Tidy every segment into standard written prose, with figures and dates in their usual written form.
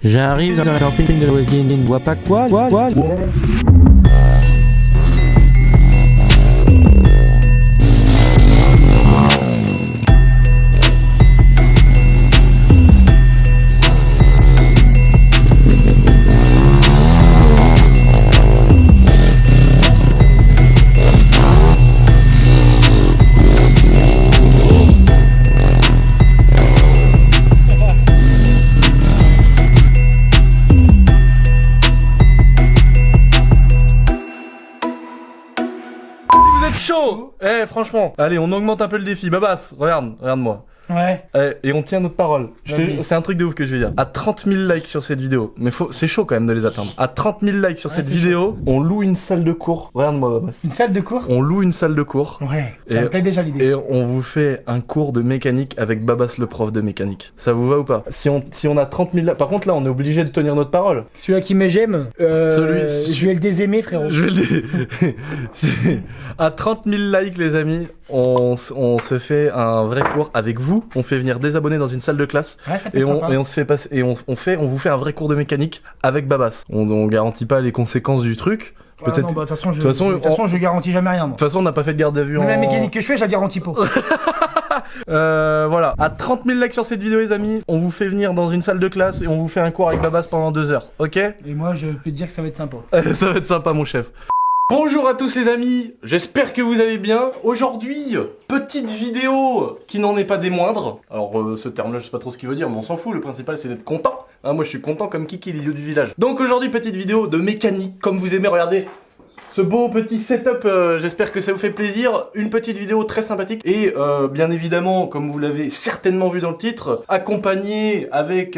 J'arrive dans la camping de la voisine, ne vois pas quoi. Chaud. Eh franchement, allez on augmente un peu le défi. Babas, regarde-moi. Ouais. Et on tient notre parole. C'est un truc de ouf que je vais dire. À 30 000 likes sur cette vidéo, mais c'est chaud quand même de les atteindre. À 30 000 likes sur cette vidéo, on loue une salle de cours. Regarde-moi Babas. Une salle de cours? On loue une salle de cours. Ouais, ça me plaît déjà l'idée. Et on vous fait un cours de mécanique avec Babas le prof de mécanique. Ça vous va ou pas? Si on a 30 000 likes... Par contre là on est obligé de tenir notre parole. Celui-là qui me j'aime, je vais le désaimer frérot. Je vais le À 30 000 likes les amis, on se fait un vrai cours avec vous. On fait venir des abonnés dans une salle de classe. Ouais, ça peut être sympa. Et on se fait passer, et on vous fait un vrai cours de mécanique avec Babas. On garantit pas les conséquences du truc. Voilà, Peut-être. non, bah, de toute façon, je garantis jamais rien. Moi. De toute façon, on n'a pas fait de garde à vue. Même la mécanique que je fais, je la garantis pas. Voilà. À 30 000 likes sur cette vidéo, les amis, on vous fait venir dans une salle de classe et on vous fait un cours avec Babas pendant 2 heures. Ok? Et moi, je peux te dire que ça va être sympa. Ça va être sympa, mon chef. Bonjour à tous les amis, j'espère que vous allez bien. Aujourd'hui, petite vidéo qui n'en est pas des moindres. Alors ce terme-là, je sais pas trop ce qu'il veut dire, mais on s'en fout, le principal c'est d'être content. Hein, moi je suis content comme Kiki, l'idiot du village. Donc aujourd'hui, petite vidéo de mécanique, comme vous aimez, regardez ce beau petit setup, j'espère que ça vous fait plaisir. Une petite vidéo très sympathique et bien évidemment, comme vous l'avez certainement vu dans le titre, accompagné avec...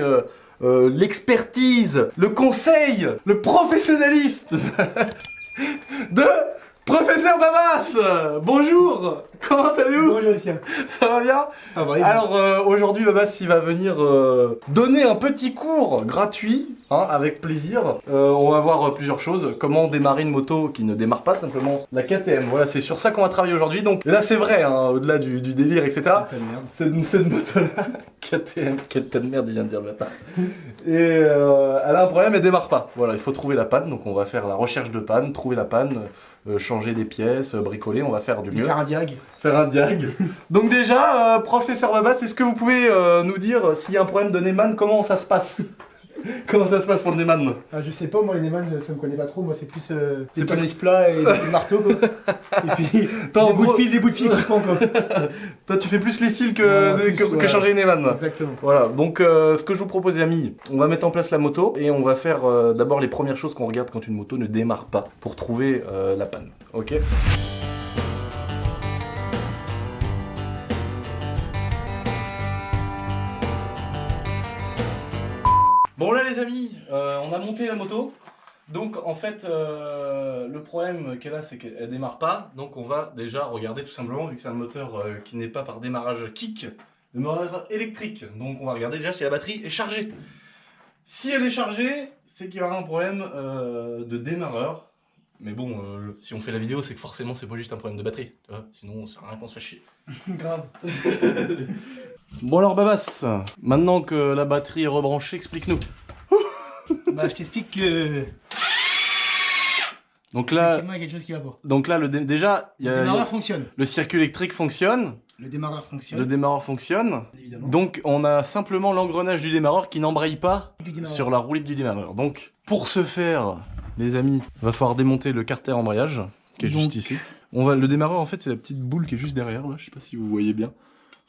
l'expertise, le conseil, le professionnalisme de Professeur Babas. Bonjour. Comment allez-vous? Bonjour Lucien. Ça va bien? Ça va. Alors aujourd'hui Babas il va venir donner un petit cours gratuit, hein, avec plaisir. On va voir plusieurs choses. Comment démarrer une moto qui ne démarre pas simplement, la KTM. Voilà, c'est sur ça qu'on va travailler aujourd'hui. Donc et là c'est vrai, hein, au-delà du délire, etc. Cette moto-là, KTM, quel tas de merde, il vient de dire le matin. Et elle a un problème, elle démarre pas. Voilà, il faut trouver la panne. Donc on va faire la recherche de panne, trouver la panne. Changer des pièces, bricoler, on va faire du mieux. Faire un diag. Faire un diag. Donc déjà, professeur Babas, est-ce que vous pouvez nous dire s'il y a un problème de Neyman, comment ça se passe? Comment ça se passe pour le Neyman? Je sais pas, moi les Neyman, ça me connaît pas trop, moi c'est plus des tennis plats et des marteaux quoi. Et puis des bouts de fil qui pendent quoi. Toi tu fais plus les fils que changer les Neyman. Exactement. Voilà, donc ce que je vous propose les amis, on va mettre en place la moto et on va faire d'abord les premières choses qu'on regarde quand une moto ne démarre pas pour trouver la panne, ok? Bon là les amis, on a monté la moto. Donc en fait le problème qu'elle a c'est qu'elle démarre pas. Donc on va déjà regarder tout simplement, vu que c'est un moteur qui n'est pas par démarrage kick, démarrage électrique. Donc on va regarder déjà si la batterie est chargée. Si elle est chargée, c'est qu'il y aura un problème de démarreur. Mais bon, si on fait la vidéo, c'est que forcément c'est pas juste un problème de batterie, tu vois. Sinon ça sert à rien qu'on se fasse chier. Grave. Bon alors Babas, maintenant que la batterie est rebranchée, explique-nous. Bah je t'explique que... Donc là, il y a quelque chose qui va pas. Donc là, déjà, le démarreur fonctionne. Le circuit électrique fonctionne. Le démarreur fonctionne. Le démarreur fonctionne. Évidemment. Donc on a simplement l'engrenage du démarreur qui n'embraye pas sur la roue libre du démarreur. Donc pour ce faire, les amis, va falloir démonter le carter embrayage qui est juste ici. Le démarreur en fait c'est la petite boule qui est juste derrière là. Je sais pas si vous voyez bien.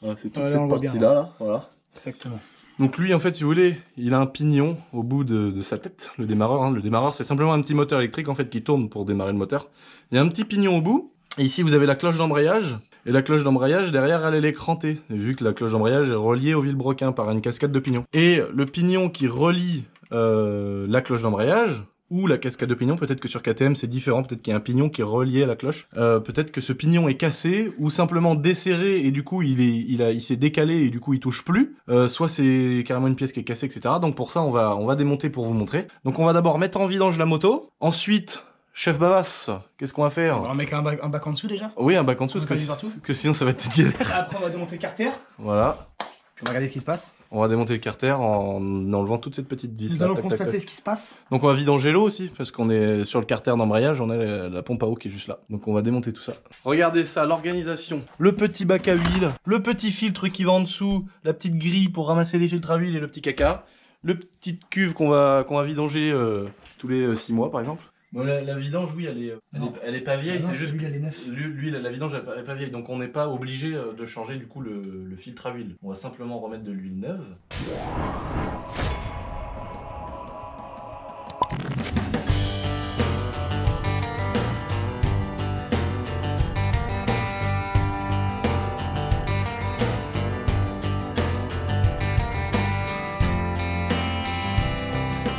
Voilà, c'est toute cette partie là. Voilà. Exactement. Donc lui en fait si vous voulez, il a un pignon au bout de sa tête, le démarreur. Hein. Le démarreur c'est simplement un petit moteur électrique en fait qui tourne pour démarrer le moteur. Il y a un petit pignon au bout. Et ici vous avez la cloche d'embrayage. Et la cloche d'embrayage derrière elle est crantée. Et vu que la cloche d'embrayage est reliée au vilebrequin par une cascade de pignons. Et le pignon qui relie la cloche d'embrayage, ou la cascade de pignon, peut-être que sur KTM c'est différent, peut-être qu'il y a un pignon qui est relié à la cloche, peut-être que ce pignon est cassé, ou simplement desserré et du coup il s'est décalé et du coup il touche plus, soit c'est carrément une pièce qui est cassée, etc. Donc pour ça on va démonter pour vous montrer. Donc on va d'abord mettre en vidange la moto, ensuite... Chef Babas, qu'est-ce qu'on va faire? On va mettre un bac en dessous déjà. Oui, un bac en dessous, parce que sinon ça va être galère. Après on va démonter le carter. Voilà. On va regarder ce qui se passe. On va démonter le carter en enlevant toute cette petite vis. Nous allons constater ce qui se passe. Donc on va vidanger l'eau aussi, parce qu'on est sur le carter d'embrayage, on a la pompe à eau qui est juste là. Donc on va démonter tout ça. Regardez ça, l'organisation. Le petit bac à huile, le petit filtre qui va en dessous, la petite grille pour ramasser les filtres à huile et le petit caca, le petite cuve qu'on va vidanger tous les 6 mois par exemple. Bon, la vidange, oui, elle est pas vieille, c'est juste... L'huile, la vidange, elle est pas vieille, donc on n'est pas obligé de changer du coup le filtre à huile. On va simplement remettre de l'huile neuve.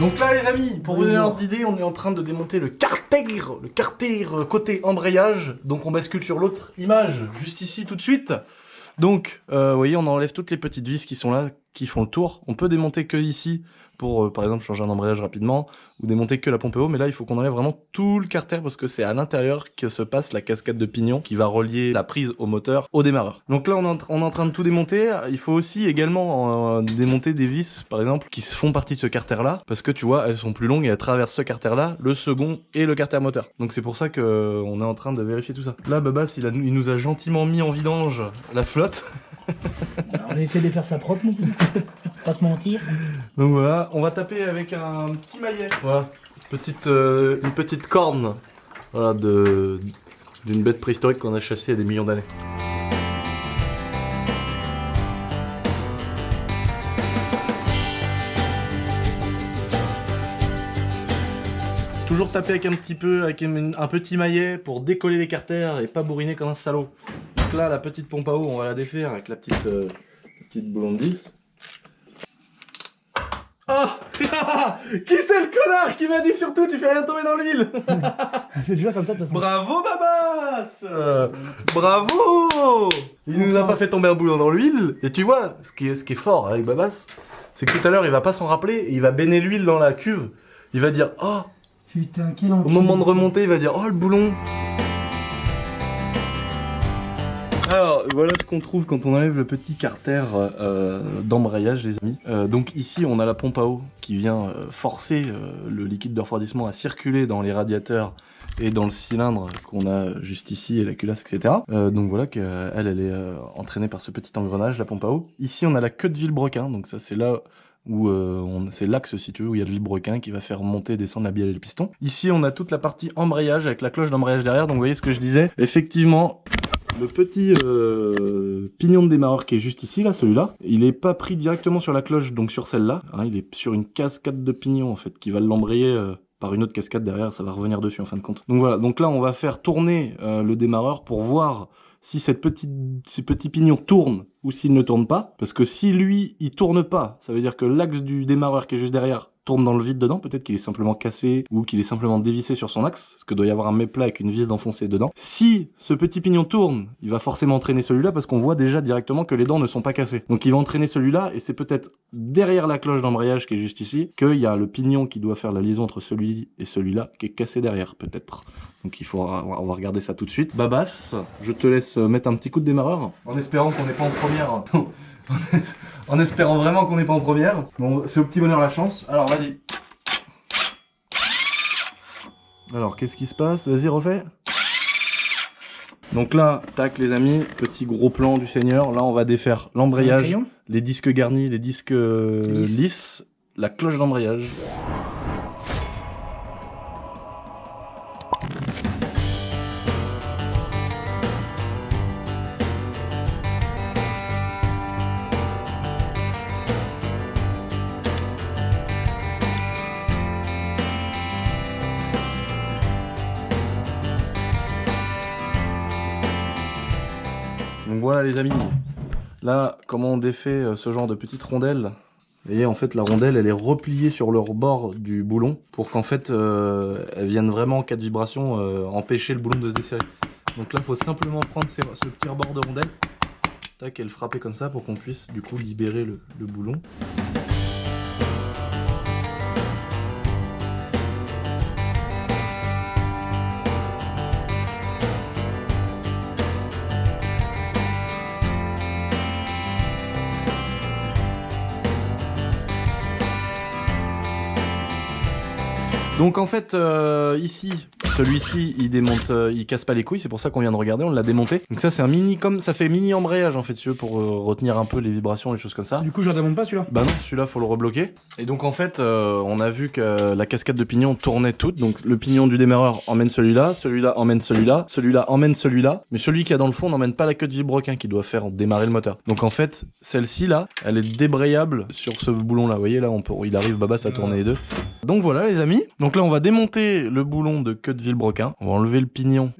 Donc là les amis, pour vous donner un ordre d'idée, on est en train de démonter le carter côté embrayage. Donc on bascule sur l'autre image, juste ici tout de suite. Donc, vous voyez, on enlève toutes les petites vis qui sont là, qui font le tour. On peut démonter que ici, pour par exemple changer un embrayage rapidement, ou démonter que la pompe à eau, mais là il faut qu'on enlève vraiment tout le carter parce que c'est à l'intérieur que se passe la cascade de pignon qui va relier la prise au moteur au démarreur. Donc là on est en train de tout démonter. Il faut aussi également démonter des vis par exemple qui font partie de ce carter là, parce que tu vois elles sont plus longues et elles traversent ce carter là, le second et le carter moteur. Donc c'est pour ça que on est en train de vérifier tout ça. Là Babas il nous a gentiment mis en vidange la flotte. On a essayé de faire ça propre, pas se mentir. Donc voilà, on va taper avec un petit maillet. Voilà, une petite corne, voilà, d'une bête préhistorique qu'on a chassée il y a des millions d'années. Toujours taper avec un petit maillet pour décoller les carters et pas bourriner comme un salaud. Donc là, la petite pompe à eau, on va la défaire avec la petite boulon de vis. Oh qui c'est le connard qui m'a dit surtout tu fais rien tomber dans l'huile? C'est déjà comme ça de toute façon. Bravo Babas, bravo. Il nous a pas fait tomber un boulon dans l'huile. Et tu vois, ce qui est fort avec Babas, c'est que tout à l'heure il va pas s'en rappeler et il va baigner l'huile dans la cuve. Il va dire oh putain, quel enculé. Au moment de remonter il va dire oh le boulon. Alors voilà ce qu'on trouve quand on enlève le petit carter d'embrayage les amis. Donc ici on a la pompe à eau qui vient forcer le liquide de refroidissement à circuler dans les radiateurs et dans le cylindre qu'on a juste ici et la culasse etc. Donc voilà qu'elle est entraînée par ce petit engrenage, la pompe à eau. Ici on a la queue de vilebrequin, donc ça c'est là où c'est l'axe si tu veux où il y a le vilebrequin qui va faire monter et descendre la bielle et le piston. Ici on a toute la partie embrayage avec la cloche d'embrayage derrière, donc vous voyez ce que je disais, effectivement le petit pignon de démarreur qui est juste ici, là, celui-là, il est pas pris directement sur la cloche, donc sur celle-là, hein, il est sur une cascade de pignons en fait, qui va l'embrayer par une autre cascade derrière, ça va revenir dessus en fin de compte. Donc voilà, donc là on va faire tourner le démarreur pour voir si ces petits pignons tournent ou s'ils ne tournent pas, parce que si lui il tourne pas, ça veut dire que l'axe du démarreur qui est juste derrière tourne dans le vide dedans, peut-être qu'il est simplement cassé ou qu'il est simplement dévissé sur son axe, parce que doit y avoir un méplat avec une vis d'enfoncé dedans. Si ce petit pignon tourne, il va forcément entraîner celui-là parce qu'on voit déjà directement que les dents ne sont pas cassées. Donc il va entraîner celui-là et c'est peut-être derrière la cloche d'embrayage qui est juste ici qu'il y a le pignon qui doit faire la liaison entre celui et celui-là qui est cassé derrière peut-être. Donc on va regarder ça tout de suite. Babas, je te laisse mettre un petit coup de démarreur en espérant qu'on n'est pas en première. En espérant vraiment qu'on n'est pas en première. Bon, c'est au petit bonheur la chance. Alors, vas-y. Alors, qu'est-ce qui se passe? Vas-y, refais. Donc là, tac les amis, petit gros plan du Seigneur. Là, on va défaire l'embrayage, les disques garnis, les disques lisses, la cloche d'embrayage. Donc voilà les amis, là comment on défait ce genre de petite rondelle. Et en fait la rondelle elle est repliée sur le bord du boulon pour qu'en fait elle vienne vraiment en cas de vibration empêcher le boulon de se desserrer. Donc là il faut simplement prendre ce petit rebord de rondelle, tac, et le frapper comme ça pour qu'on puisse du coup libérer le boulon. Donc en fait, ici, celui-ci, il démonte, il casse pas les couilles, c'est pour ça qu'on vient de regarder, on l'a démonté. Donc ça c'est un mini, comme ça fait mini embrayage en fait, si tu veux, pour retenir un peu les vibrations, les choses comme ça. Du coup, je redémonte pas celui-là. Bah non, celui-là faut le rebloquer. Et donc en fait, on a vu que la cascade de pignon tournait toute. Donc le pignon du démarreur emmène celui-là, celui-là emmène celui-là, celui-là emmène celui-là. Mais celui qui a dans le fond n'emmène pas la queue de vilebrequin qui doit faire démarrer le moteur. Donc en fait, celle-ci là, elle est débrayable sur ce boulon là. Vous voyez là, il arrive Babas à tourner les deux. Donc voilà les amis. Donc là on va démonter le boulon de queue de vilebrequin. On va enlever le pignon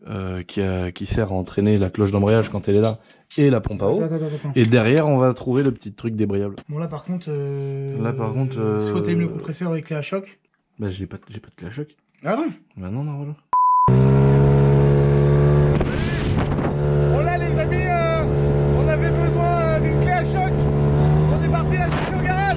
qui sert à entraîner la cloche d'embrayage quand elle est là. Et la pompe à eau. Attends. Et derrière, on va trouver le petit truc débrayable. Bon, là par contre. Soit t'allumes le compresseur avec clé à choc. Bah, j'ai pas de clé à choc. Ah bon? Bah, non, voilà. Bon, là, les amis, on avait besoin d'une clé à choc. On est parti la chercher au garage.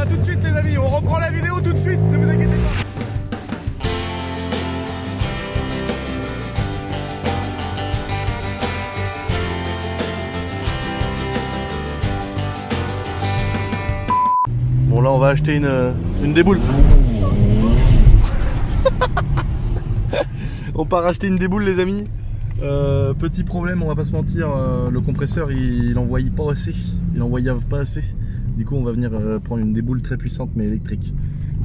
Tout de suite les amis, on reprend la vidéo tout de suite, ne vous inquiétez pas. Bon, là, on va acheter une déboule. On part acheter une déboule, les amis. Petit problème, on va pas se mentir, le compresseur il envoyait pas assez. Il envoyait pas assez. Du coup, on va venir prendre une déboule très puissante mais électrique.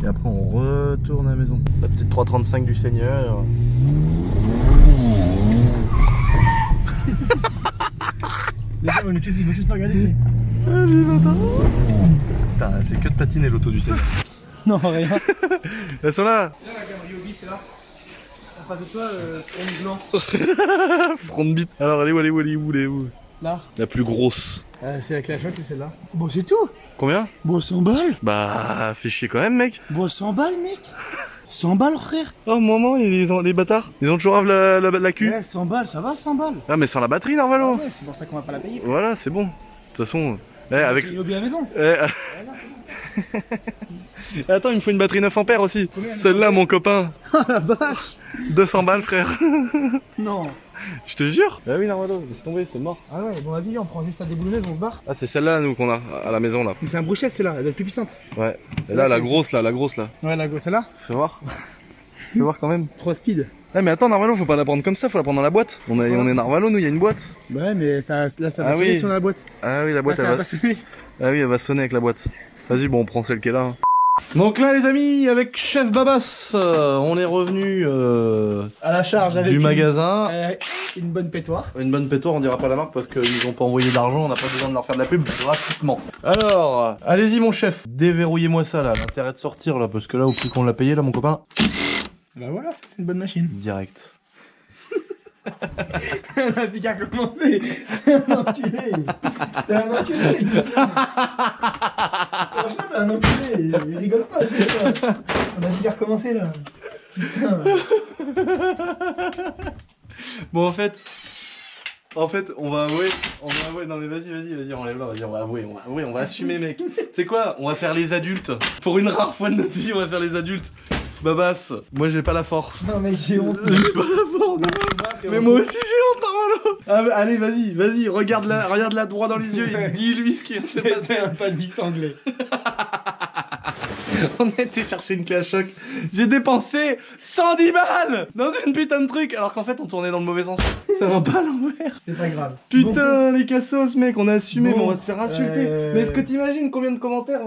Et après, on retourne à la maison. La petite 335 du Seigneur. Les gars, ils vont tous nous regarder ici. Allez, l'auto. Putain, elle fait que de patiner l'auto du Seigneur. Non, rien. Elles sont là. Là, la gamme Ryobi, c'est là. En face de toi, front blanc. Front de bite. Alors, elle est où? Là. La plus grosse. C'est la clé à choc, c'est celle-là. Bon, c'est tout. Combien? Bon, 100 balles. Bah, fais chier quand même, mec. Bon, 100 balles, mec. 100 balles, frère. Oh, maman, les bâtards. Ils ont toujours la queue. Ouais, 100 balles, ça va, 100 balles. Ah, mais sans la batterie, Narvalo. Ah ouais, c'est pour ça qu'on va pas la payer. Voilà, c'est bon. De toute façon, avec. Ryobi à la maison. Attends, il me faut une batterie 9 ampères aussi. Celle-là, mon copain. Oh la vache. 200 balles, frère. Non. Je te jure. Ah oui, Narvalo, laisse tomber, c'est mort. Ah ouais, bon, vas-y, on prend juste la déboulonneuse, on se barre. Ah, c'est celle-là, nous, qu'on a à la maison, là. Mais c'est un brochet, celle-là, elle est plus puissante. Ouais. Et Celle-là, là, la c'est- grosse, là. Ouais, la grosse, celle-là. Fais voir. Fais voir quand même. 3 speed. Ah, mais attends, Narvalo, faut pas la prendre comme ça, faut la prendre dans la boîte. On est Narvalo, nous, il y a une boîte. Ouais, mais ça, là, ça va Ah sonner oui. sur la boîte. Ah oui, la boîte, Là, ça elle va va. pas sonner. Ah oui, elle va sonner avec la boîte. Vas-y, bon, on prend celle qui est là. hein. Donc là, les amis, avec Chef Babas, on est revenu À la charge avec du magasin. une bonne pétoire. Une bonne pétoire, on dira pas la marque parce qu'ils ont pas envoyé d'argent, on n'a pas besoin de leur faire de la pub gratuitement. Alors, allez-y mon chef, déverrouillez-moi ça là, l'intérêt de sortir là, parce que là, au prix qu'on l'a payé là, mon copain, Bah voilà, ça c'est une bonne machine. direct. On a dit qu'à commencer. T'es un enculé. T'es un enculé. Franchement, t'es un enculé. Il rigole pas, c'est ça. On a dit qu'à recommencer là. Putain. Bon, en fait, on va avouer, non mais vas-y, enlève-la, vas-y, on va avouer, on va assumer, mec. Tu sais quoi, on va faire les adultes. Pour une rare fois de notre vie, on va faire les adultes. Babas, moi j'ai pas la force. Non, mec, j'ai honte. J'ai pas la force. Mais moi aussi j'ai honte, Armano. Ah, mais allez, vas-y, regarde-la droit dans les yeux et dis-lui ce qui s'est passé. C'est un pas de vis anglais. On a été chercher une clé à choc. J'ai dépensé 110 balles dans une putain de truc, alors qu'en fait on tournait dans le mauvais sens. Ça va pas à l'envers. C'est pas grave. Putain, les cassos, mec, on a assumé, Bon, mais on va se faire insulter. Mais est-ce que t'imagines combien de commentaires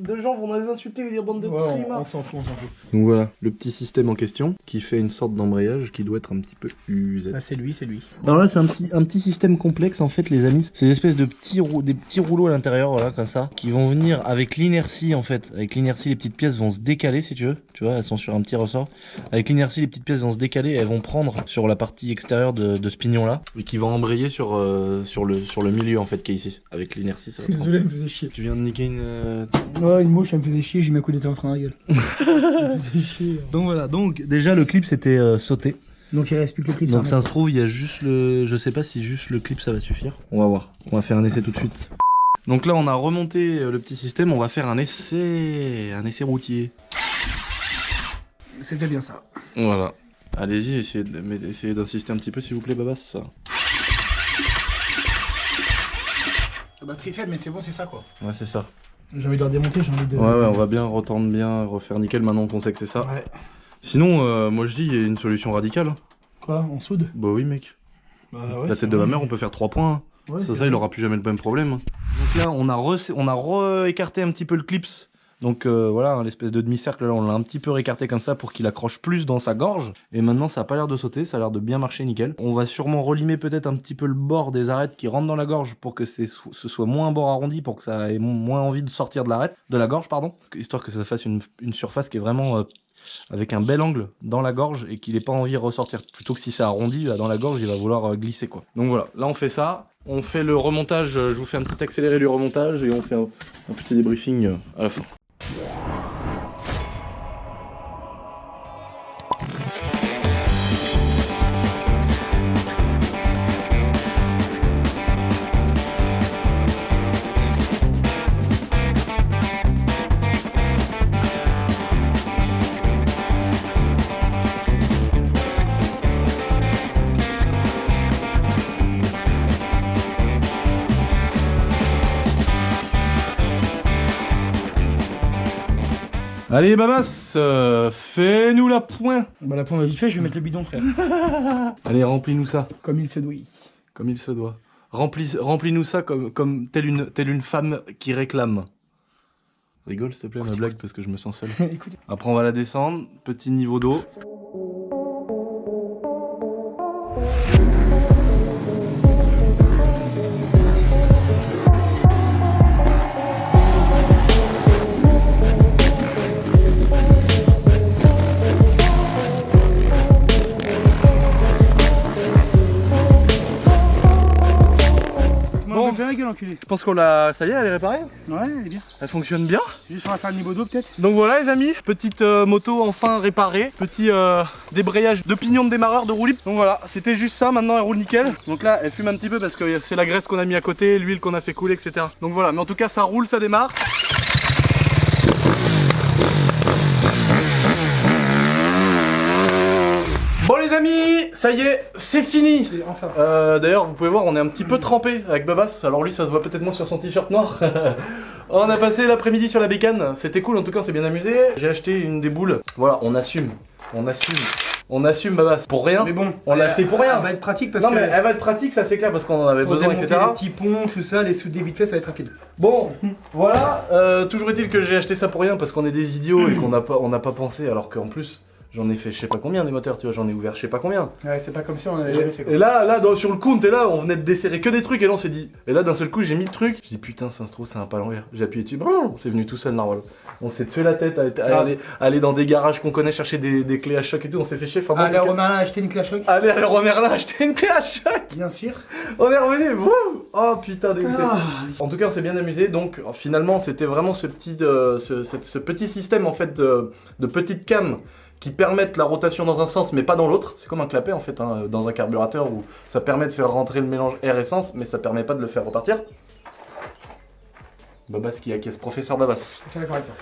de gens vont nous insulter et dire bande de primards? On s'en fout, on s'en fout. Donc voilà, le petit système en question qui fait une sorte d'embrayage qui doit être un petit peu usé. Là, c'est lui, c'est lui. Alors là, c'est un petit système complexe en fait, les amis. C'est des espèces de des petits rouleaux à l'intérieur, voilà, comme ça, qui vont venir avec l'inertie en fait. Avec l'inertie, les petites pièces vont se décaler si tu veux. Tu vois, elles sont sur un petit ressort. Avec l'inertie, les petites pièces vont se décaler et elles vont prendre sur la partie extérieure de ce pignon là et qui va embrayer sur le milieu en fait qui est ici. Avec l'inertie, ça va prendre. Désolé, elle me faisait chier. Tu viens de niquer une. Ouais, une mouche, elle me faisait chier, j'ai mis un coup d'état en frein à la gueule. Elle me faisait chier. Donc voilà, donc déjà le clip c'était sauté. Donc il reste plus que le clip. Donc ça se trouve, il y a juste le... Je sais pas si juste le clip ça va suffire. On va voir, on va faire un essai tout de suite. Donc là on a remonté le petit système, on va faire un essai routier. C'est déjà bien ça. Voilà. Allez-y, essayez d'insister un petit peu s'il vous plaît Babas. La batterie faible mais c'est bon, c'est ça quoi. Ouais c'est ça. J'ai envie de la démonter, j'ai envie de... Ouais on va bien retendre bien, refaire nickel maintenant qu'on sait que c'est ça. Ouais. Sinon moi je dis il y a une solution radicale. Quoi, on soude? Bah oui mec. Bah ouais, La tête de ma mère on peut faire 3 points. Hein. Ouais, Ça il aura plus jamais le même problème. Donc là on a re-écarté un petit peu le clips. Donc voilà, l'espèce de demi-cercle là on l'a un petit peu réécarté comme ça pour qu'il accroche plus dans sa gorge. Et maintenant ça a pas l'air de sauter, ça a l'air de bien marcher nickel. On va sûrement relimer peut-être un petit peu le bord des arêtes qui rentrent dans la gorge pour que ce soit moins un bord arrondi, pour que ça ait moins envie de sortir de la gorge pardon. Histoire que ça fasse une surface qui est vraiment avec un bel angle dans la gorge et qu'il n'ait pas envie de ressortir. Plutôt que si c'est arrondi dans la gorge il va vouloir glisser quoi. Donc voilà, là on fait ça. On fait le remontage, je vous fais un petit accéléré du remontage et on fait un petit débriefing à la fin. Allez Babas, fais-nous la pointe. Bah la pointe vite fait, je vais mettre le bidon frère. Allez, remplis-nous ça. Comme il se doit. Comme il se doit. Remplis-nous ça comme telle une femme qui réclame. Rigole s'il te plaît ma blague parce que je me sens seul. Après on va la descendre, petit niveau d'eau. Enculé. Je pense qu'on l'a... Ça y est, elle est réparée. Ouais, elle est bien. Elle fonctionne bien. Juste on va faire le niveau d'eau peut-être. Donc voilà les amis, petite moto enfin réparée. Petit débrayage de pignon de démarreur de roue libre. Donc voilà, c'était juste ça, maintenant elle roule nickel. Donc là elle fume un petit peu parce que c'est la graisse qu'on a mis à côté, l'huile qu'on a fait couler, etc. Donc voilà, mais en tout cas ça roule, ça démarre. Bon les amis, ça y est, c'est fini. Enfin. D'ailleurs vous pouvez voir on est un petit peu trempé avec Babas. Alors lui ça se voit peut-être moins sur son t-shirt noir. On a passé l'après-midi sur la bécane, c'était cool en tout cas, on s'est bien amusé. J'ai acheté une des boules, voilà on assume Babas, pour rien. Mais bon, on l'a acheté pour rien. Elle va être pratique parce non que... mais elle va être pratique, ça c'est clair parce qu'on en avait besoin etc. Les petits ponts, tout ça, les souder vite fait ça va être rapide. Bon, voilà, toujours est-il que j'ai acheté ça pour rien parce qu'on est des idiots et qu'on n'a pas pensé alors qu'en plus... J'en ai fait je sais pas combien des moteurs, tu vois, j'en ai ouvert je sais pas combien. Ouais, c'est pas comme si on avait jamais fait quoi. Et là, sur le coup, on était là, on venait de desserrer que des trucs, et là on s'est dit. Et là d'un seul coup, j'ai mis le truc. J'ai dit putain, ça se trouve, c'est un pas l'envers. J'ai appuyé dessus, c'est venu tout seul, narwhal. On s'est tué la tête à aller dans des garages qu'on connaît chercher des clés à choc et tout, on s'est fait chier. Enfin, allez à Leroy Merlin acheter une clé à choc. Allez à Leroy Merlin acheter une clé à choc. Bien sûr. On est revenu, wouh. Oh putain, dégoûté. En tout cas, on s'est bien amusé, donc finalement, c'était vraiment ce petit système en fait de petites cames qui permettent la rotation dans un sens mais pas dans l'autre. C'est comme un clapet en fait hein, dans un carburateur où ça permet de faire rentrer le mélange air-essence mais ça permet pas de le faire repartir. Babas qui acquiesce, professeur Babas. Fais d'accord avec toi.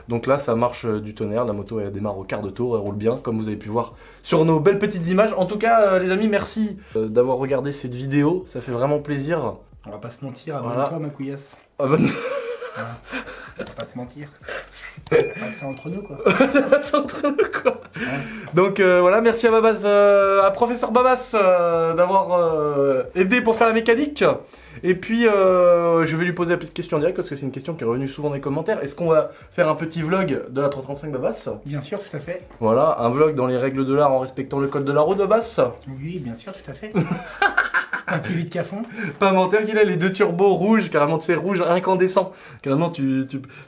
Donc là ça marche du tonnerre, la moto elle démarre au quart de tour, elle roule bien comme vous avez pu voir sur nos belles petites images. En tout cas les amis merci d'avoir regardé cette vidéo, ça fait vraiment plaisir. On va pas se mentir, abonne-toi voilà. ma couillasse. Abonne... Voilà. On va pas se mentir. Pas de ça entre nous quoi. Pas de ça entre nous quoi. Ouais. Donc voilà, merci à Babas, à professeur Babas d'avoir aidé pour faire la mécanique. Et puis je vais lui poser la petite question directe parce que c'est une question qui est revenue souvent dans les commentaires. Est-ce qu'on va faire un petit vlog de la 335 Babas? Bien sûr, tout à fait. Voilà, un vlog dans les règles de l'art en respectant le code de la route Babas. Oui, bien sûr, tout à fait. Un plus vite qu'à fond. Pas mentir qu'il a les deux turbos rouges, carrément c'est rouge incandescent. Carrément tu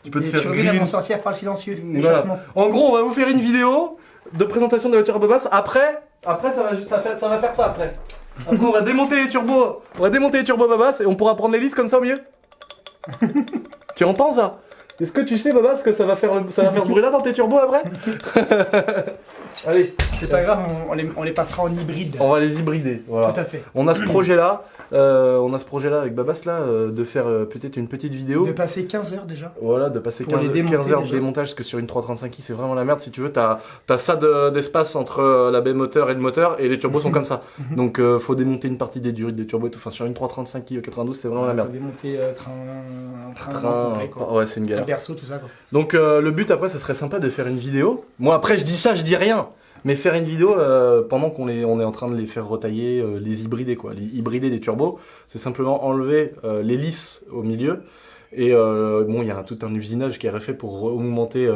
peux te faire griller. Tu vas m'en sortir par le silencieux. Voilà. En gros on va vous faire une vidéo de présentation de la voiture Babas. Après ça va faire ça après. Après on va démonter les turbos. On va démonter les turbos Babas et on pourra prendre l'hélice comme ça au milieu. Tu entends ça? Est-ce que tu sais, Baba, ce que ça va faire ce bruit-là dans tes turbos après? Allez, C'est pas grave, on les passera en hybride. on va les hybrider. Voilà. Tout à fait. On a ce projet-là, avec Babas là, de faire peut-être une petite vidéo. De passer 15 heures déjà. Voilà, de passer Pour 15 les démonter heures de déjà. démontage, parce que sur une 335i c'est vraiment la merde. Si tu veux, t'as ça d'espace entre la baie moteur et le moteur, et les turbos sont comme ça. Donc faut démonter une partie des durites des turbos et tout. Enfin, sur une 335i 92, c'est vraiment la merde. Faut démonter train complet, quoi. Ouais, c'est une Un galère. berceau, tout ça quoi. Donc le but après, ça serait sympa de faire une vidéo. Moi après, je dis ça, je dis rien. Mais faire une vidéo pendant on est en train de les faire retailler, les hybrider quoi. Les hybrider des turbos, c'est simplement enlever les lisses au milieu. Et bon, il y a tout un usinage qui est refait pour augmenter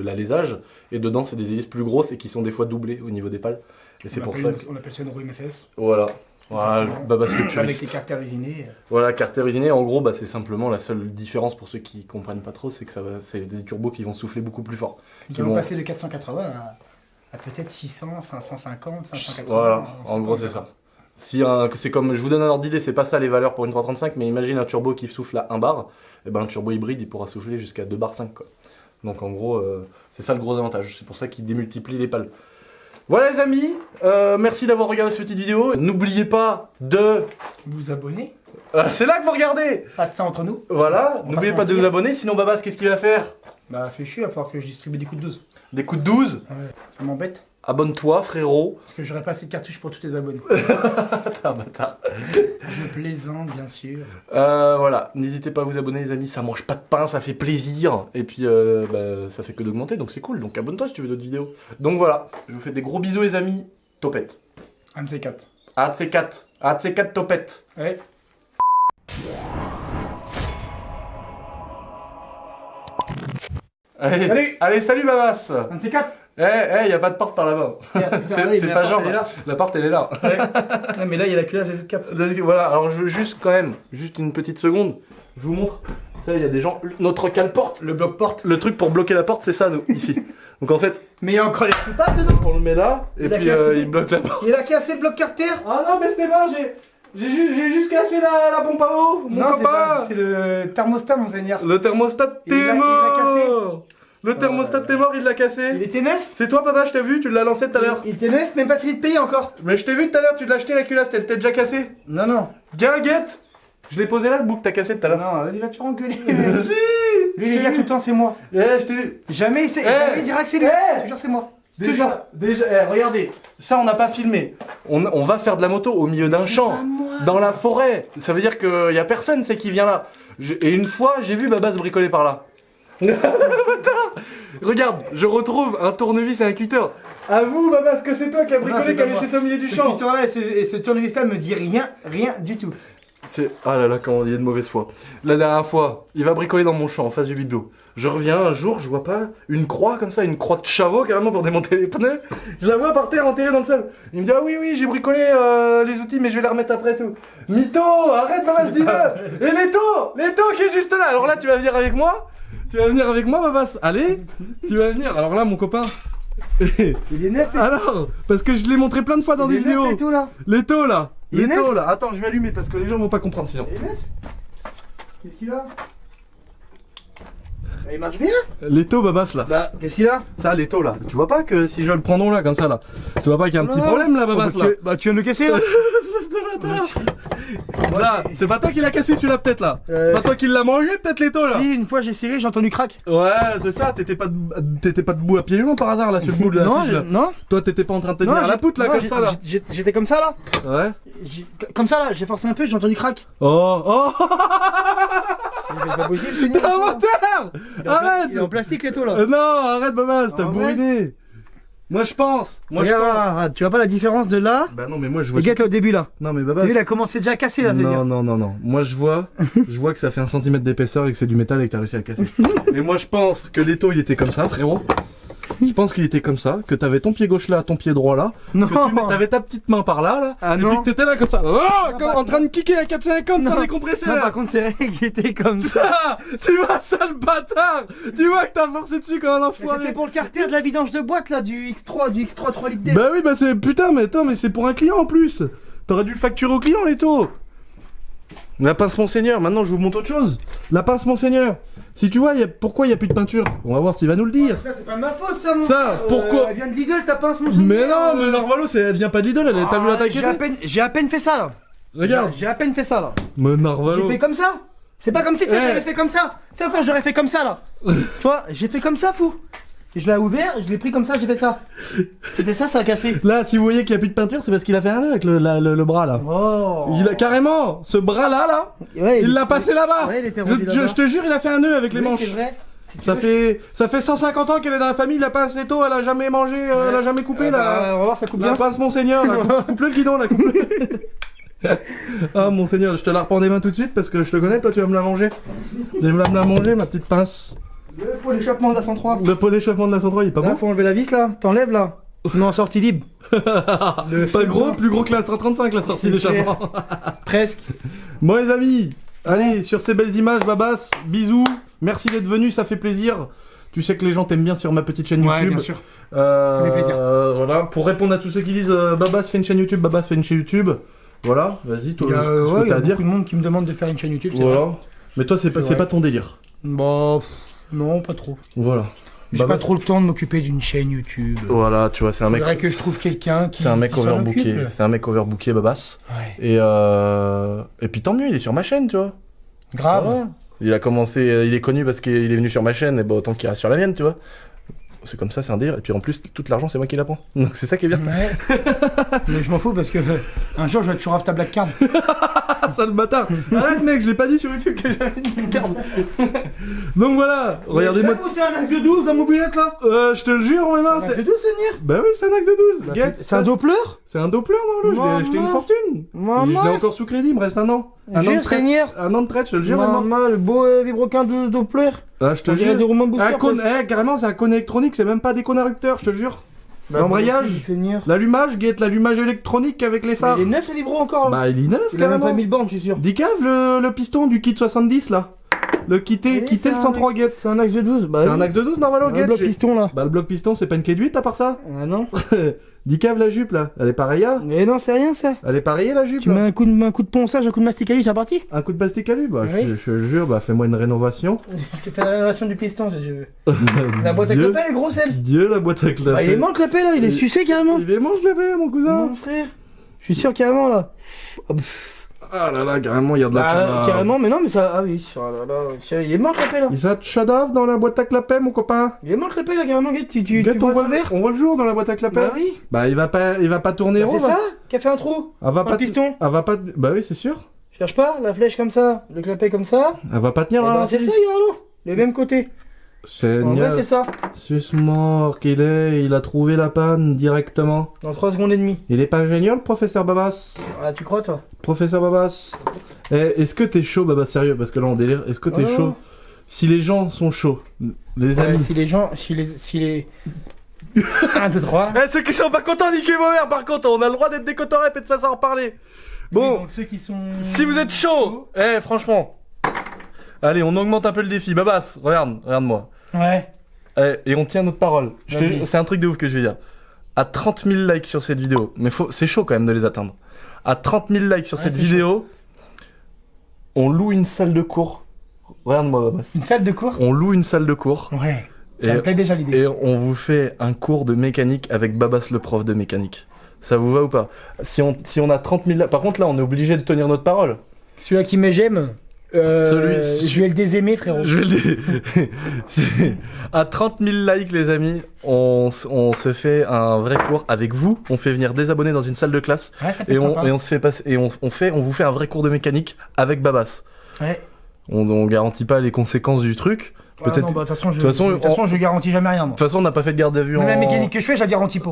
l'alésage. Et dedans, c'est des hélices plus grosses et qui sont des fois doublées au niveau des pales. Et c'est pour ça que... On appelle ça une roue MFS. Voilà. Voilà, Exactement. Babas le Avec les puriste. carters usinés. Voilà, carter usiné, en gros, c'est simplement la seule différence pour ceux qui comprennent pas trop, c'est que c'est des turbos qui vont souffler beaucoup plus fort. Nous Qui allons vont- passer de 480 à peut-être 600, 550, 580. Voilà, on sait en pas gros, encore. c'est ça. Si c'est comme, je vous donne un ordre d'idée, c'est pas ça les valeurs pour une 335, mais imagine un turbo qui souffle à 1 bar, et ben un turbo hybride il pourra souffler jusqu'à 2 bars 5 quoi. Donc en gros, c'est ça le gros avantage, c'est pour ça qu'il démultiplie les pales. Voilà les amis, merci d'avoir regardé cette petite vidéo. N'oubliez pas de... Vous abonnez. c'est là que vous regardez. Pas de ça entre nous. Voilà, On va n'oubliez se pas de mentir. vous abonner, sinon Babas, qu'est-ce qu'il va faire? Bah fait chier, il va falloir que je distribue des coups de 12. Des coups de 12. Ouais, ça m'embête. Abonne-toi frérot. Parce que j'aurais pas assez de cartouches pour tous les abonnés. T'es un bâtard. Je plaisante, bien sûr. Voilà, n'hésitez pas à vous abonner les amis, ça mange pas de pain, ça fait plaisir, et puis ça fait que d'augmenter, donc c'est cool, donc abonne-toi si tu veux d'autres vidéos. Donc voilà, je vous fais des gros bisous les amis, topette. Un de ces quatre. À de ces 4, à de ces 4 topettes. Ouais. Allez, salut Babas. Un de ces quatre. Y a pas de porte par là-bas. Fais pas genre, la porte elle est là. Non mais là il y a la culasse des 4. Voilà, alors je veux juste quand même, juste une petite seconde, je vous montre. Tu sais, il y a des gens, notre cale-porte, Le bloc porte. le truc pour bloquer la porte c'est ça, nous, ici. Donc en fait, Mais il y a encore les coupables dedans. on le met là, et Il a puis cassé. il bloque la porte. Il a cassé le bloc carter. Ah non mais Stéphane, j'ai juste cassé la pompe à eau, mon Non c'est copain. pas, c'est le thermostat mon seigneur. Le thermostat Il t'es l'a mort. cassé. Le thermostat t'es mort, il l'a cassé. Il était neuf. C'est toi papa, je t'ai vu, tu l'as lancé tout à l'heure. Il était neuf, même pas fini de payer encore. Mais je t'ai vu tout à l'heure, tu l'as acheté la culasse, elle t'est déjà cassée. Non non. Guinguette. Je l'ai posé là le bout que t'as cassé tout à l'heure. Non, vas-y va te faire engueuler. Si, Lui les gars tout le temps c'est moi. je t'ai vu. Jamais il dira que c'est lui. Toujours c'est moi. Toujours. Déjà, regardez, ça on n'a pas filmé. On va faire de la moto au milieu d'un champ, dans la forêt. Ça veut dire qu'il y a personne, c'est qui vient là. Et une fois, j'ai vu Babas bricoler par là. Putain, regarde, je retrouve un tournevis et un cutter. Avoue Babas que c'est toi qui as bricolé, qui a laissé ça au milieu du Ce champ. cutter là et ce tournevis là me dit rien du tout. Ah là là, comment il y a de mauvaise foi. La dernière fois, il va bricoler dans mon champ en face du bibelot. Je reviens un jour, je vois pas une croix comme ça, une croix de chaveau carrément pour démonter les pneus. Je la vois par terre enterrée dans le sol. Il me dit ah oui j'ai bricolé les outils mais je vais les remettre après tout. Mytho, arrête Babas, dis-le. Et Leto qui est juste là. Alors là tu vas venir avec moi. Tu vas venir avec moi Babas. Allez, tu vas venir. Alors là mon copain. Il est neuf. Alors, parce que je l'ai montré plein de fois dans des Il est neuf vidéos. et tout là. Leto là. Il est Leto neuf. là. Attends, je vais allumer parce que les gens vont pas comprendre sinon. Il est neuf. Qu'est-ce qu'il a? Il marche bien. Leto Babas là. Bah, qu'est-ce qu'il a? Ça, Leto là. Tu vois pas que si je le prends donc là, comme ça là, tu vois pas qu'il y a un petit problème là, Babas là. Bah, tu viens de le casser là. Espèce de bâtard. Là, c'est pas toi qui l'as cassé celui-là peut-être là. C'est pas toi qui l'as mangé peut-être Leto là. Si, une fois j'ai serré, j'ai entendu crack. Ouais, c'est ça. T'étais pas debout à pieds joints par hasard là sur le bout de la tige, là. non. Toi t'étais pas en train de tenir la poutre là comme ça là. J'étais comme ça là. Ouais. Comme ça là, j'ai forcé un peu, j'ai entendu crack. Oh. C'est pas possible, c'est nul. T'es un menteur. Arrête. Il est en plastique les taux là. Non, arrête Babas, t'as En vrai bourriné. Moi je pense. Regarde, tu vois pas la différence de là? Bah non mais moi je vois. Et guette là au début là. Non mais T'as Babas. vu, il a commencé déjà à casser là, ça veut dire. Non. Moi je vois que ça fait 1 centimètre d'épaisseur et que c'est du métal et que t'as réussi à le casser. Et moi je pense que Leto il était comme ça, frérot. Je pense qu'il était comme ça, que t'avais ton pied gauche là, ton pied droit là, Non. que t'avais ta petite main par là, Ah et non. puis que t'étais là comme ça, bah, en train de kicker à 450 sans Non. décompresser Non, là. par contre, c'est vrai que j'étais comme ça. Ah, tu vois ça le bâtard. Tu vois que t'as forcé dessus comme un Mais enfoiré. c'était pour le carter de la vidange de boîte là, du X3 3 litres d'air. Bah oui, bah c'est putain, mais attends, mais c'est pour un client en plus. T'aurais dû le facturer au client, Leto. La pince Monseigneur, maintenant je vous montre autre chose. La pince Monseigneur. Si tu vois, pourquoi il n'y a plus de peinture? On va voir s'il va nous le dire. Ça, c'est pas ma faute, ça, mon Ça, pourquoi Elle vient de Lidl, ta pince, mon Mais non, mais Narvalo, elle vient pas de Lidl, t'as vu la taille qu'elle fait? J'ai à peine fait ça, là. Regarde. J'ai à peine fait ça, là. Mais Narvalo. J'ai fait comme ça. C'est pas comme si j'avais fait comme ça. C'est encore, j'aurais fait comme ça, là. Tu vois, j'ai fait comme ça, fou. Je l'ai ouvert, je l'ai pris comme ça, j'ai fait ça. J'ai fait ça, ça a cassé. Là, si vous voyez qu'il n'y a plus de peinture, c'est parce qu'il a fait un nœud avec le bras là. Oh. Il a carrément, ce bras là, Ouais, il l'a passé là-bas. Ouais, il était rendu je te jure, il a fait un nœud avec les Oui, manches. c'est vrai. Ça fait 150 ans qu'elle est dans la famille, la pince Netto, elle a jamais mangé, elle a jamais coupé on va voir, ça coupe la bien. pince Monseigneur, là, coupe-le le guidon là, coupe-le. Ah Monseigneur, je te la reprends des mains tout de suite parce que je te connais, toi tu vas me la manger. Tu vas me la manger, ma petite pince. Le pot d'échappement de la 103. Le pot d'échappement de la 103, il est pas Là, bon. faut enlever la vis là, t'enlèves là. Sinon en sortie libre. Pas gros, plus gros que la 135 la sortie C'est d'échappement. Presque. Bon les amis, allez, sur ces belles images, Babas, bisous, merci d'être venu, ça fait plaisir. Tu sais que les gens t'aiment bien sur ma petite chaîne Ouais, YouTube. bien sûr. Ça fait plaisir. Voilà, pour répondre à tous ceux qui disent Babas fait une chaîne YouTube, Babas fait une chaîne YouTube. Voilà, vas-y, toi, Il y a, ce que il y t'as a à dire. beaucoup de monde qui me demande de faire une chaîne YouTube. C'est Voilà. vrai. Mais toi, c'est vrai. pas ton délire. Bon, non, pas trop. Voilà. J'ai Babas- pas trop le temps de m'occuper d'une chaîne YouTube. Voilà, tu vois, c'est un mec. Faudrait que je trouve quelqu'un qui. C'est un mec qui s'en overbooké. occupe. C'est un mec overbooké, Babas. Ouais. Et puis tant mieux, il est sur ma chaîne, tu vois. Grave. Voilà. Il a commencé, il est connu parce qu'il est venu sur ma chaîne, et bah autant qu'il reste sur la mienne, tu vois. C'est comme ça, c'est un délire. Et puis en plus, tout l'argent, c'est moi qui la prends. Donc c'est ça qui est bien. Ouais. Mais je m'en fous parce que un jour je vais être sur ta black card. Ah, sale bâtard. Arrête, mec, je l'ai pas dit sur YouTube que j'avais une carte. Donc voilà, regardez-moi. C'est un axe de 12 dans mon mobilette là. Je te le jure, mais non, Un axe de 12, Seigneur. Bah oui, c'est un axe de 12. Guette, C'est un Doppler. C'est un Doppler, non, je l'ai acheté une Maman. fortune. Je l'ai encore sous crédit, il me reste un an. Un an de Jure, traite. Seigneur. Un an de traite, je te le jure, maman. Maman, le beau vibroquin de Doppler. Ah, je te On le dirait jure. des Roman Booster. Un cône, carrément, c'est un cône électronique, c'est même pas des cônes à rupteurs, je te le jure. L'embrayage, Seigneur. l'allumage, Guette, l'allumage électronique avec les phares. Il est neuf le vibro encore là. Bah, il est neuf, Il a même carrément. pas mis le banc, je suis sûr. Dicave le piston du kit 70 là. Le quitté Oui, le c'est 103 un- Guette. C'est un axe de 12. Bah, C'est oui. un axe de 12 normalement, Un Guette. bloc piston là. Bah, le bloc piston, c'est pas une quai de 8 à part ça. Ah non. Dicave la jupe là. Elle est pareille, hein. Mais non, c'est rien ça. Elle est pareille la jupe. Tu là. mets un coup de ponçage, un coup de mastic à lui, c'est parti. Un coup de plastique à lui, bah, Oui. je te jure, bah, fais-moi une rénovation. Je te fais la rénovation du piston si je veux. La boîte à Dieu, clapet, elle est grosse elle. Dieu, la boîte à clapet. Bah, il est mort le clapet là, il est sucé carrément. Il est mange clapet, mon cousin. Mon frère. Je suis sûr carrément là. Ah là là, carrément, il y a de la Bah, carrément, mais non, mais ça. Ah oui, oh là là. Il est mort le clapet là. Il s'est shut off dans la boîte à clapet, mon copain. Il est mort le clapet là carrément, Guette. Tu Guette, vois on, voit, le verre. on voit le jour dans la boîte à clapet. Bah oui. Bah, il va pas tourner Bah, rond. c'est là. ça qui a fait un trou. Elle va Un pas piston. Elle va pas. Bah oui, c'est sûr. Cherche pas, la flèche comme ça, le clapet comme ça. Elle va pas tenir Et là. ben, c'est ça, Yorlo. Le même côté. En vrai, Seigneur. c'est ça. Sus mort qu'il est, il a trouvé la panne directement. Dans 3 secondes et demie. Il est pas ingénieur, le professeur Babas. Ah, tu crois, toi? Professeur Babas. Est-ce que t'es chaud, Babas, sérieux? Parce que là, on délire. Est-ce que t'es Oh. chaud? Si les gens sont chauds, les amis. Si les gens. Si les. 1, 2, 3. Ceux qui sont pas contents, niquez vos mères, par contre, on a le droit d'être des cotorep et de façon à en reparler. Bon, Donc ceux qui sont. si vous êtes chaud, franchement. Allez, on augmente un peu le défi. Babas, regarde-moi. Ouais. Et on tient notre parole. Vas-y. C'est un truc de ouf que je vais dire. À 30 000 likes sur cette vidéo, mais c'est chaud quand même de les atteindre. À 30 000 likes sur Ouais, cette c'est vidéo, on loue une salle de cours. Regarde-moi, Babas. Une salle de cours? On loue une salle de cours Ouais. Ça Et- me plaît déjà l'idée. et on vous fait un cours de mécanique avec Babas le prof de mécanique. Ça vous va ou pas? Si on a 30 000 likes... Par contre là, on est obligé de tenir notre parole. Celui-là qui me j'aime. Je vais le désaimer, frérot. Je vais le À 30 000 likes, les amis, on se fait un vrai cours avec vous. On fait venir des abonnés dans une salle de classe Ouais, ça peut et être sympa. on se fait passer et on vous fait un vrai cours de mécanique avec Babas. Ouais. On garantit pas les conséquences du truc. Ouais, Peut-être. non, bah, de toute façon, de toute façon, je garantis jamais rien, moi. De toute façon, on n'a pas fait de garde à vue Même en. la mécanique que je fais, je la garantis pas.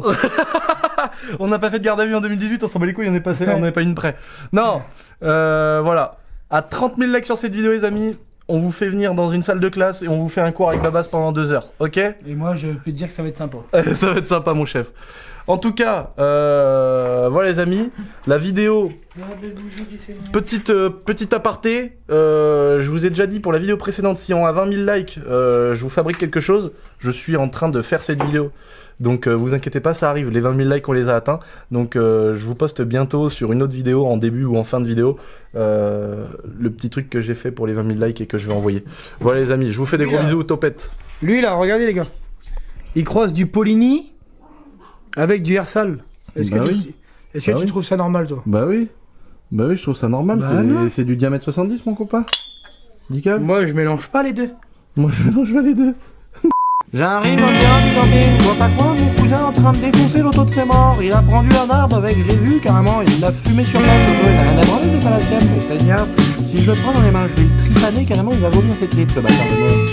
On n'a pas fait de garde à vue en 2018. On s'en bat les couilles. On est passé. On n'est pas une près. Non. Voilà. À 30 000 likes sur cette vidéo, les amis, on vous fait venir dans une salle de classe et on vous fait un cours avec Babas pendant 2 heures. Ok? Et moi, je peux te dire que ça va être sympa. Ça va être sympa, mon chef. En tout cas, voilà les amis, la vidéo, petite aparté, je vous ai déjà dit pour la vidéo précédente, si on a 20 000 likes, je vous fabrique quelque chose. Je suis en train de faire cette vidéo. Donc vous inquiétez pas, ça arrive, les 20 000 likes on les a atteints. Donc je vous poste bientôt sur une autre vidéo, en début ou en fin de vidéo, le petit truc que j'ai fait pour les 20 000 likes et que je vais envoyer. Voilà les amis, je vous fais des gros bisous, topette. Lui là, regardez les gars. Il croise du Polini avec du Hersal. Est-ce Bah que, oui. est-ce que Bah tu oui. trouves ça normal toi? Bah oui, je trouve ça normal, Bah non. c'est du diamètre 70 mon copain. Nickel. Moi je mélange pas les deux. Moi je mélange pas les deux. J'arrive dans le terrain du camping, je vois pas quoi, mon cousin en train de défoncer l'auto de ses morts. Il a prendu un arbre avec, je l'ai vu carrément, il l'a fumé sur place, l'auto il a rien à branler, c'est pas la sienne, le Seigneur. Si je le prends dans les mains, je vais le tripaner carrément, il va vomir ses tripes, le bâtard de mort.